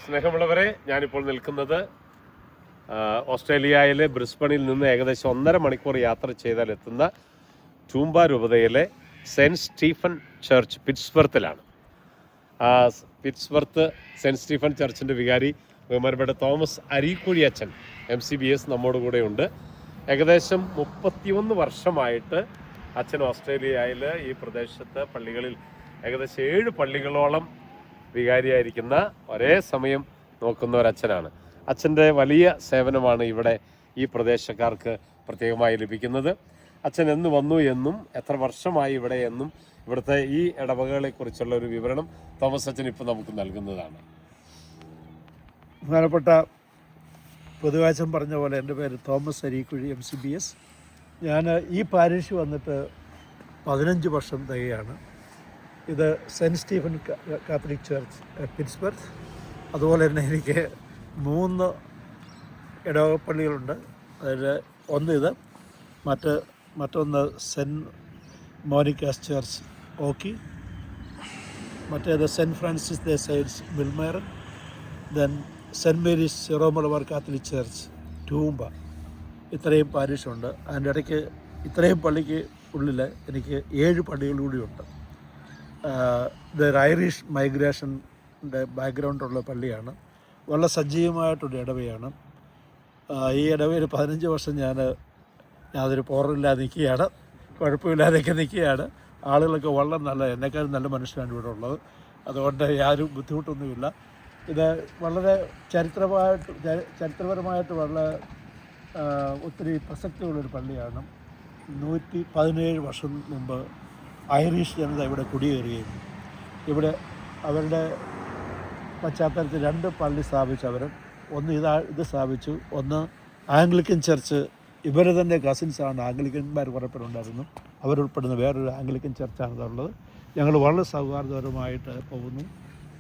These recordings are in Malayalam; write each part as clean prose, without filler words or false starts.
സ്നേഹമുള്ളവരെ, ഞാനിപ്പോൾ നിൽക്കുന്നത് ഓസ്ട്രേലിയയിലെ ബ്രിസ്ബണിൽ നിന്ന് ഏകദേശം 1.5 മണിക്കൂർ യാത്ര ചെയ്താൽ എത്തുന്ന ടൂംബ രൂപതയിലെ സെൻറ്റ് സ്റ്റീഫൻ ചർച്ച് പിറ്റ്സ്ബർത്തിലാണ്. പിറ്റ്സ്ബർത്ത് സെൻറ്റ് സ്റ്റീഫൻ ചർച്ചിൻ്റെ വികാരി ബഹുമാനപ്പെട്ട തോമസ് അരീക്കുഴി അച്ഛൻ MCBS നമ്മോട് കൂടെ ഉണ്ട്. ഏകദേശം 31 വർഷമായിട്ട് അച്ഛൻ ഓസ്ട്രേലിയയിൽ ഈ പ്രദേശത്ത് പള്ളികളിൽ ഏകദേശം 7 പള്ളികളോളം വികാരിയായിരിക്കുന്ന ഒരേ സമയം നോക്കുന്ന ഒരച്ഛനാണ്. അച്ഛൻ്റെ വലിയ സേവനമാണ് ഇവിടെ ഈ പ്രദേശക്കാർക്ക് പ്രത്യേകമായി ലഭിക്കുന്നത്. അച്ഛൻ എന്ന് വന്നു എന്നും എത്ര വർഷമായി ഇവിടെ എന്നും ഇവിടുത്തെ ഈ ഇടവകകളെക്കുറിച്ചുള്ള ഒരു വിവരണം തോമസ് അച്ഛൻ ഇപ്പോൾ നമുക്ക് നൽകുന്നതാണ്. ബഹുമാനപ്പെട്ട പൊതുവാച്ചൻ പറഞ്ഞ പോലെ എൻ്റെ പേര് തോമസ് അരീക്കുഴി MCBS. ഞാൻ ഈ പാരിഷ് വന്നിട്ട് 15 വർഷം തികയാണ്. ഇത് സെൻറ്റ് സ്റ്റീഫൻ കാത്തലിക് ചർച്ച് പിറ്റ്സ്ബർത്ത്. അതുപോലെ തന്നെ എനിക്ക് 3 ഇടവകപ്പള്ളികളുണ്ട്. അതിൽ ഒന്ന് ഇത്, മറ്റൊന്ന് സെൻറ്റ് മോനിക്കാസ് ചർച്ച് ഓക്കി, മറ്റേത് Saint Francis de Sales Millmerran, then Saint Mary's Syro Malabar Catholic church Toowoomba. ഇത്രയും പാരിഷുണ്ട്. അതിൻ്റെ ഇടയ്ക്ക് ഇത്രയും പള്ളിക്ക് ഉള്ളിൽ എനിക്ക് 7 പള്ളികൾ കൂടിയുണ്ട്. ഇതൊരു ഐറിഷ് മൈഗ്രേഷൻ്റെ ബാക്ക്ഗ്രൗണ്ടുള്ള പള്ളിയാണ്. വളരെ സജീവമായിട്ടൊരു ഇടവയാണ്. ഈ ഇടവയിൽ 15 വർഷം യാതൊരു പോറില്ലാതെ നിൽക്കുകയാണ്, കുഴപ്പമില്ലാതെയൊക്കെ നിൽക്കുകയാണ്. ആളുകളൊക്കെ വളരെ നല്ല, എന്നെക്കാളും നല്ല മനുഷ്യരാണ് ഇവിടെ ഉള്ളത്. അതുകൊണ്ട് യാതൊരു ബുദ്ധിമുട്ടൊന്നുമില്ല. ഇത് വളരെ ചരിത്രപരമായിട്ട് വളരെ ഒത്തിരി പ്രസക്തിയുള്ളൊരു പള്ളിയാണ്. 117 വർഷം മുമ്പ് ഐറിഷ് ജനത ഇവിടെ കുടിയേറുകയും ഇവിടെ അവരുടെ പശ്ചാത്തലത്തിൽ 2 പള്ളി സ്ഥാപിച്ചു. ഒന്ന് ഇത് സ്ഥാപിച്ചു, ഒന്ന് ആംഗ്ലിക്കൻ ചർച്ച്. ഇവർ തന്നെ കസിൻസാണ്, ആംഗ്ലിക്കന്മാർ കുറേ പേരുണ്ടായിരുന്നു. അവരുൾപ്പെടുന്ന വേറൊരു ആംഗ്ലിക്കൻ ചർച്ചാണ് ഇതുള്ളത്. ഞങ്ങൾ വളരെ സൗഹാർദ്ദപരമായിട്ട് പോകുന്നു.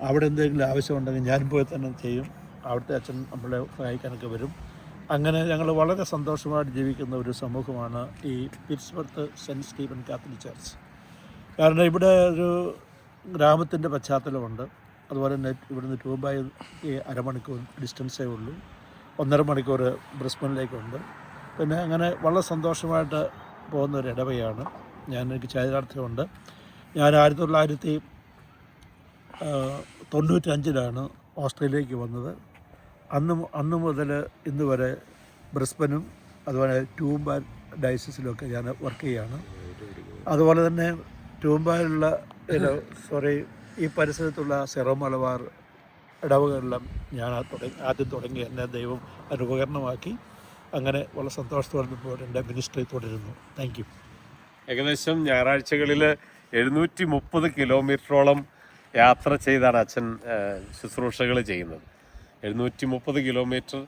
അവിടെ എന്തെങ്കിലും ആവശ്യമുണ്ടെങ്കിൽ ഞാൻ പോയി തന്നെ ചെയ്യും. അവിടുത്തെ അച്ഛൻ നമ്മളെ സഹായിക്കാനൊക്കെ വരും. അങ്ങനെ ഞങ്ങൾ വളരെ സന്തോഷമായിട്ട് ജീവിക്കുന്ന ഒരു സമൂഹമാണ് ഈ പിറ്റ്സ്ബർത്ത് സെൻറ്റ് സ്റ്റീഫൻ കാത്തലിക് ചർച്ച്. കാരണം ഇവിടെ ഒരു ഗ്രാമത്തിൻ്റെ പശ്ചാത്തലമുണ്ട്. അതുപോലെ തന്നെ ഇവിടുന്ന് ടൂംബായി 1/2 മണിക്കൂർ ഡിസ്റ്റൻസേ ഉള്ളൂ. 1.5 മണിക്കൂർ ബ്രിസ്ബനിലേക്കുണ്ട്. പിന്നെ അങ്ങനെ വളരെ സന്തോഷമായിട്ട് പോകുന്ന ഒരു ഇടവയാണ്. എനിക്ക് ചരിതാർത്ഥ്യമുണ്ട്. ഞാൻ 1995 ഓസ്ട്രേലിയക്ക് വന്നത്. അന്ന് മുതൽ ഇന്ന് വരെ ബ്രിസ്ബനും അതുപോലെ ടൂംബ ഡയസിസിലൊക്കെ ഞാൻ വർക്ക് ചെയ്യുകയാണ്. അതുപോലെ തന്നെ ടൂംബയിലുള്ള ഈ പരിസരത്തുള്ള സിറോ മലബാർ ഇടവകളെല്ലാം ഞാൻ ആദ്യം തുടങ്ങി. എന്നെ ദൈവം ഒരു ഉപകരണമാക്കി. അങ്ങനെ വളരെ സന്തോഷത്തോടെ ഇപ്പോൾ എൻ്റെ മിനിസ്ട്രി തുടരുന്നു. Thank you. ഏകദേശം ഞായറാഴ്ചകളിൽ 730 കിലോമീറ്ററോളം യാത്ര ചെയ്താണ് അച്ഛൻ ശുശ്രൂഷകൾ ചെയ്യുന്നത്. 730 കിലോമീറ്റർ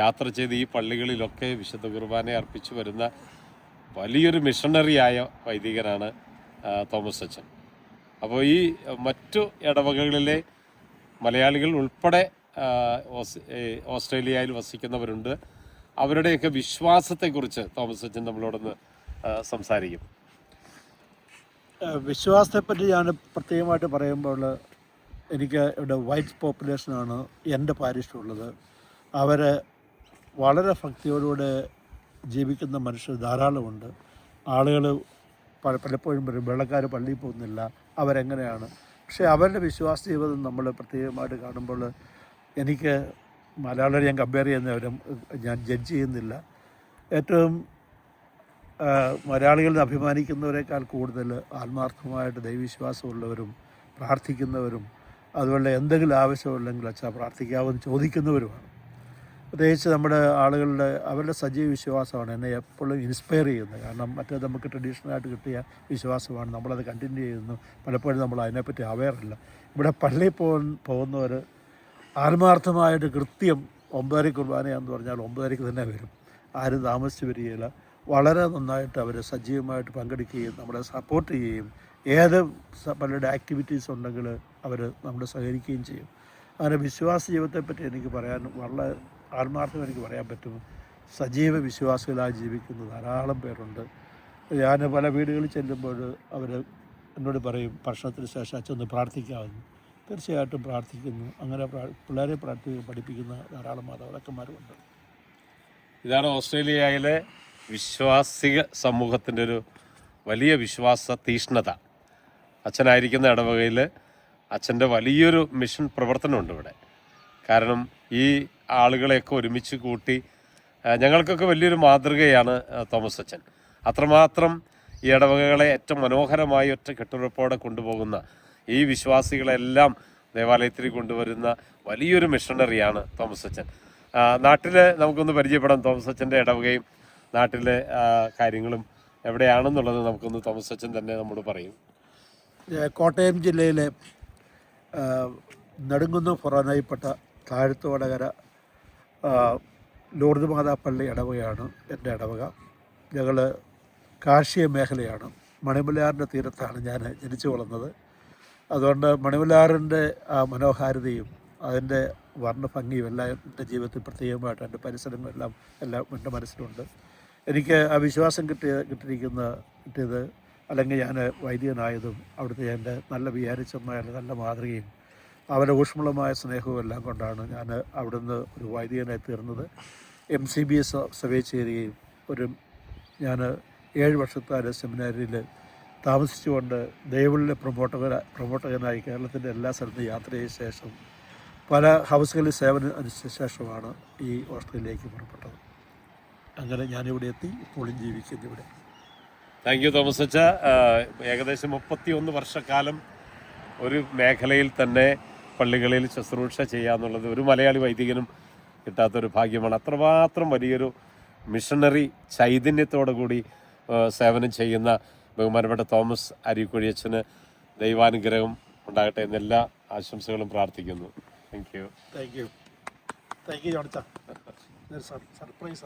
യാത്ര ചെയ്ത് ഈ പള്ളികളിലൊക്കെ വിശുദ്ധ കുർബാന അർപ്പിച്ചു വരുന്ന വലിയൊരു മിഷണറിയായ വൈദികനാണ് തോമസ് അച്ഛൻ. അപ്പോൾ ഈ മറ്റു ഇടവകകളിലെ മലയാളികൾ ഉൾപ്പെടെ ഓസ്ട്രേലിയയിൽ വസിക്കുന്നവരുണ്ട്. അവരുടെയൊക്കെ വിശ്വാസത്തെക്കുറിച്ച് തോമസ് അച്ഛൻ നമ്മളോടൊന്ന് സംസാരിക്കും. വിശ്വാസത്തെപ്പറ്റി ഞാൻ പ്രത്യേകമായിട്ട് പറയുമ്പോൾ, എനിക്ക് ഇവിടെ വൈറ്റ് പോപ്പുലേഷനാണ് എൻ്റെ പാരിഷിലുള്ളത്. അവർ വളരെ ഭക്തിയോടുകൂടെ ജീവിക്കുന്ന മനുഷ്യർ ധാരാളമുണ്ട്. ആളുകൾ പലപ്പോഴും പറയും വെള്ളക്കാർ പള്ളിയിൽ പോകുന്നില്ല, അവരെങ്ങനെയാണ്. പക്ഷേ അവരുടെ വിശ്വാസ ജീവിതം നമ്മൾ പ്രത്യേകമായിട്ട് കാണുമ്പോൾ, എനിക്ക് മലയാളികളെ ഞാൻ കമ്പയർ ചെയ്യുന്നവരും ഞാൻ ജഡ്ജ് ചെയ്യുന്നില്ല. ഏറ്റവും മലയാളികളിൽ അഭിമാനിക്കുന്നവരെക്കാൾ കൂടുതൽ ആത്മാർത്ഥമായിട്ട് ദൈവവിശ്വാസമുള്ളവരും പ്രാർത്ഥിക്കുന്നവരും അതുപോലെ എന്തെങ്കിലും ആവശ്യമുണ്ടെങ്കിൽ അച്ഛാ പ്രാർത്ഥിക്കാമെന്ന് ചോദിക്കുന്നവരുമാണ്. പ്രത്യേകിച്ച് നമ്മുടെ അവരുടെ സജീവ വിശ്വാസമാണ് എന്നെ എപ്പോഴും ഇൻസ്പയർ ചെയ്യുന്നത്. കാരണം മറ്റേത് നമുക്ക് ട്രഡീഷണലായിട്ട് കിട്ടിയ വിശ്വാസമാണ്, നമ്മളത് കണ്ടിന്യൂ ചെയ്യുന്നു. പലപ്പോഴും നമ്മൾ അതിനെപ്പറ്റി അവെയറല്ല. ഇവിടെ പള്ളിയിൽ പോകുന്നവർ ആത്മാർത്ഥമായിട്ട് കൃത്യം 9:30 കുർബാനയാണെന്ന് പറഞ്ഞാൽ 9:30 തന്നെ വരും. ആരും താമസിച്ച് വരികയില്ല. വളരെ നന്നായിട്ട് അവർ സജീവമായിട്ട് പങ്കെടുക്കുകയും നമ്മളെ സപ്പോർട്ട് ചെയ്യുകയും ഏത് പലരുടെ ആക്ടിവിറ്റീസ് ഉണ്ടെങ്കിൽ അവർ നമ്മളെ സഹകരിക്കുകയും ചെയ്യും. അങ്ങനെ വിശ്വാസ ജീവിതത്തെപ്പറ്റി എനിക്ക് പറയാൻ വളരെ ആത്മാർത്ഥം എനിക്ക് പറയാൻ പറ്റും. സജീവ വിശ്വാസികളായി ജീവിക്കുന്ന ധാരാളം പേരുണ്ട്. ഞാൻ പല വീടുകളിൽ ചെല്ലുമ്പോൾ അവർ എന്നോട് പറയും ഭക്ഷണത്തിന് ശേഷം അച്ഛൻ ഒന്ന് പ്രാർത്ഥിക്കാമെന്ന്. തീർച്ചയായിട്ടും പ്രാർത്ഥിക്കുന്നു. അങ്ങനെ പിള്ളേരെ പഠിപ്പിക്കുന്ന ധാരാളം മാതാപിതാക്കന്മാരുമുണ്ട്. ഇതാണ് ഓസ്ട്രേലിയയിലെ വിശ്വാസിക സമൂഹത്തിൻ്റെ ഒരു വലിയ വിശ്വാസ തീഷ്ണത. അച്ഛനായിരിക്കുന്ന ഇടവകയിൽ അച്ഛൻ്റെ വലിയൊരു മിഷൻ പ്രവർത്തനമുണ്ട് ഇവിടെ. കാരണം ഈ ആളുകളെയൊക്കെ ഒരുമിച്ച് കൂട്ടി ഞങ്ങൾക്കൊക്കെ വലിയൊരു മാതൃകയാണ് തോമസ് അച്ഛൻ. അത്രമാത്രം ഈ ഇടവകകളെ ഏറ്റവും മനോഹരമായി ഒറ്റ കെട്ടുറപ്പോടെ കൊണ്ടുപോകുന്ന ഈ വിശ്വാസികളെല്ലാം ദേവാലയത്തിൽ കൊണ്ടുവരുന്ന വലിയൊരു മിഷണറിയാണ് തോമസ് അച്ഛൻ. നാട്ടിൽ നമുക്കൊന്ന് പരിചയപ്പെടാം. തോമസ് അച്ഛൻ്റെ ഇടവകയും നാട്ടിലെ കാര്യങ്ങളും എവിടെയാണെന്നുള്ളത് നമുക്കൊന്ന് തോമസ് അച്ഛൻ തന്നെ നമ്മോട് പറയും. കോട്ടയം ജില്ലയിലെ നെടുങ്കുന്നം ഫൊറോനയിൽപ്പെട്ട താഴത്തോടകര ലൂർദ് മാതാപ്പള്ളി ഇടവകയാണ് എൻ്റെ ഇടവക. ഞങ്ങൾ കാർഷിക മേഖലയാണ്. മണിമലയാറിൻ്റെ തീരത്താണ് ഞാൻ ജനിച്ചു വളർന്നത്. അതുകൊണ്ട് മണിമലയാറിൻ്റെ ആ മനോഹാരിതയും അതിൻ്റെ വർണ്ണഭംഗിയും എല്ലാം എൻ്റെ ജീവിതത്തിൽ പ്രത്യേകമായിട്ട് എൻ്റെ പരിസരങ്ങളെല്ലാം എൻ്റെ മനസ്സിലുണ്ട്. എനിക്ക് ആ വിശ്വാസം കിട്ടിയത് അല്ലെങ്കിൽ ഞാൻ വൈദികനായതും അവിടുത്തെ എൻ്റെ നല്ല വിചാരിച്ചമായ നല്ല മാതൃകയും അവരുടെ ഊഷ്മളമായ സ്നേഹവും എല്ലാം കൊണ്ടാണ് ഞാൻ അവിടുന്ന് ഒരു വൈദികനായി തീർന്നത്. MCBS സഭയിൽ ചേരുകയും ഞാൻ 7 വർഷത്തെ സെമിനാരിയിൽ താമസിച്ചുകൊണ്ട് ദൈവവിളിലെ പ്രൊമോട്ടകനായി കേരളത്തിൻ്റെ എല്ലാ സ്ഥലത്തും യാത്ര ചെയ്ത ശേഷം പല ഹൗസുകളിൽ സേവനം അനുഷ്ഠിച്ച ശേഷമാണ് ഈ ഓസ്ട്രേലിയയിലേക്ക് പുറപ്പെട്ടത്. അങ്ങനെ ഞാനിവിടെ എത്തി, ഇപ്പോഴും ജീവിക്കുന്നു ഇവിടെ. താങ്ക് യു തോമസ് അച്ഛ. ഏകദേശം 31 വർഷക്കാലം ഒരു മേഖലയിൽ തന്നെ പള്ളികളിൽ ശുശ്രൂഷ ചെയ്യുക എന്നുള്ളത് ഒരു മലയാളി വൈദികനും കിട്ടാത്തൊരു ഭാഗ്യമാണ്. അത്രമാത്രം വലിയൊരു മിഷണറി ചൈതന്യത്തോടു കൂടി സേവനം ചെയ്യുന്ന ബഹുമാനപ്പെട്ട തോമസ് അരീക്കുഴി അച്ഛന് ദൈവാനുഗ്രഹം ഉണ്ടാകട്ടെ എന്നെല്ലാ ആശംസകളും പ്രാർത്ഥിക്കുന്നു. Thank you. താങ്ക് യു ജോണിച്ച. സർപ്രൈസ്